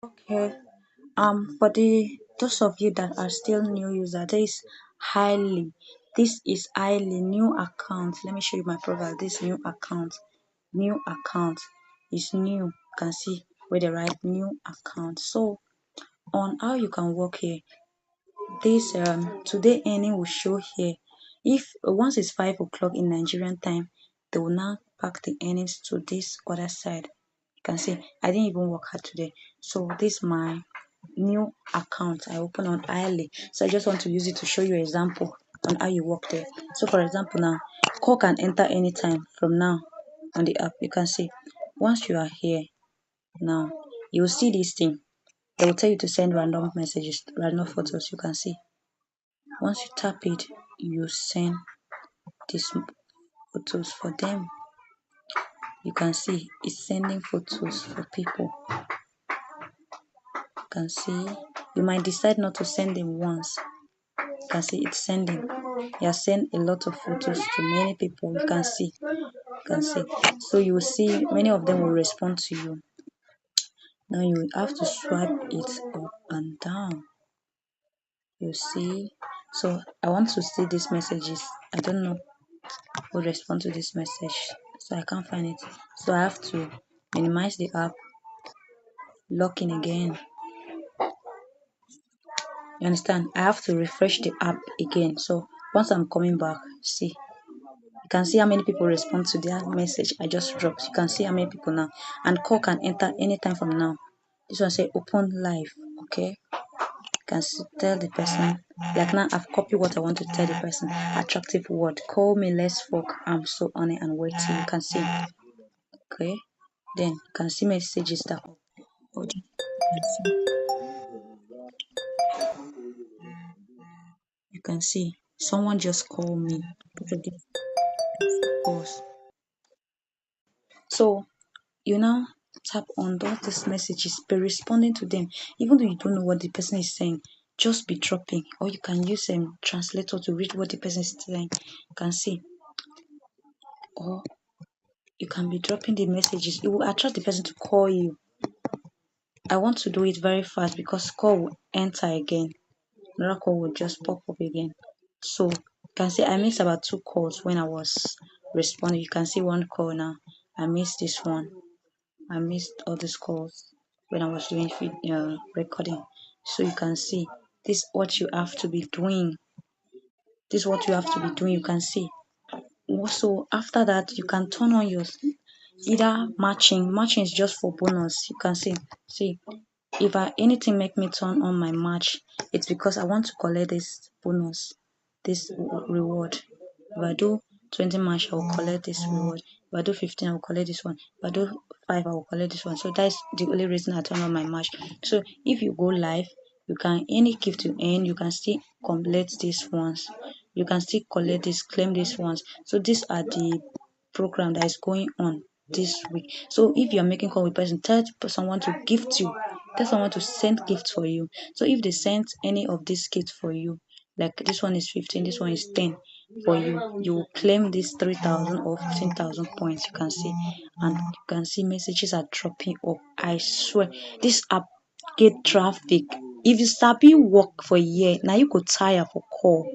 Okay. For the those of you that are still new user, there is highly. This is highly new account. Let me show you my profile. This new account is new. You can see where they write new account. So on how you can work here, this today earning will show here. If once it's 5 o'clock in Nigerian time, they will now pack the earnings to this other side. You can see I didn't even work hard today. So this my new account I open on Hily. So I just want to use it to show you an example on how you work there. So for example now, call can enter anytime from now on the app. You can see once you are here now, you will see this thing. They will tell you to send random messages, random photos. You can see once you tap it, you send these photos for them. You can see it's sending photos for people. You can see you might decide not to send them once. You can see it's sending. You have sent a lot of photos to many people. You can see. You can see. So you will see many of them will respond to you. Now you will have to swipe it up and down. You see. So I want to see these messages. I don't know who respond to this message. So I can't find it. So I have to minimize the app, log in again. You understand? I have to refresh the app again. So once I'm coming back, see, you can see how many people respond to that message I just dropped. You can see how many people now. And call can enter anytime from now. This one say open live. Okay. You can see, tell the person. Like now I've copied what I want to tell the person. Attractive word. Call me, let's fuck. I'm so on it and waiting. You can see. Okay. Then you can see messages that you can see someone just called me. Pause. So you now tap on all these messages, be responding to them, even though you don't know what the person is saying. Just be dropping, or you can use a translator to read what the person is saying. You can see, or you can be dropping the messages. It will attract the person to call you. I want to do it very fast because call will enter again. Another call will just pop up again. So you can see I missed about 2 calls when I was responding. You can see one call now. I missed this one. I missed all these calls when I was doing recording. So you can see this is what you have to be doing. This is what you have to be doing. You can see. Also, after that, you can turn on your either matching. Matching is just for bonus. You can see. See, if anything make me turn on my match, it's because I want to collect this bonus, this reward. If I do 20 match, I will collect this reward. If I do 15, I will collect this one. If I do 5, I will collect this one. So that's the only reason I turn on my match. So if you go live, you can any gift you earn, you can still collect these ones. You can still collect this, claim these ones. So these are the program that is going on this week. So if you're making call with person, tell someone to gift you, tell someone to send gifts for you. So if they send any of these gifts for you, like this one is 15, this one is 10 for you, you will claim this 3,000 or 15,000 points. You can see, and you can see messages are dropping up. I swear, this app get traffic. If you sabi work for a year, now you could tire for call.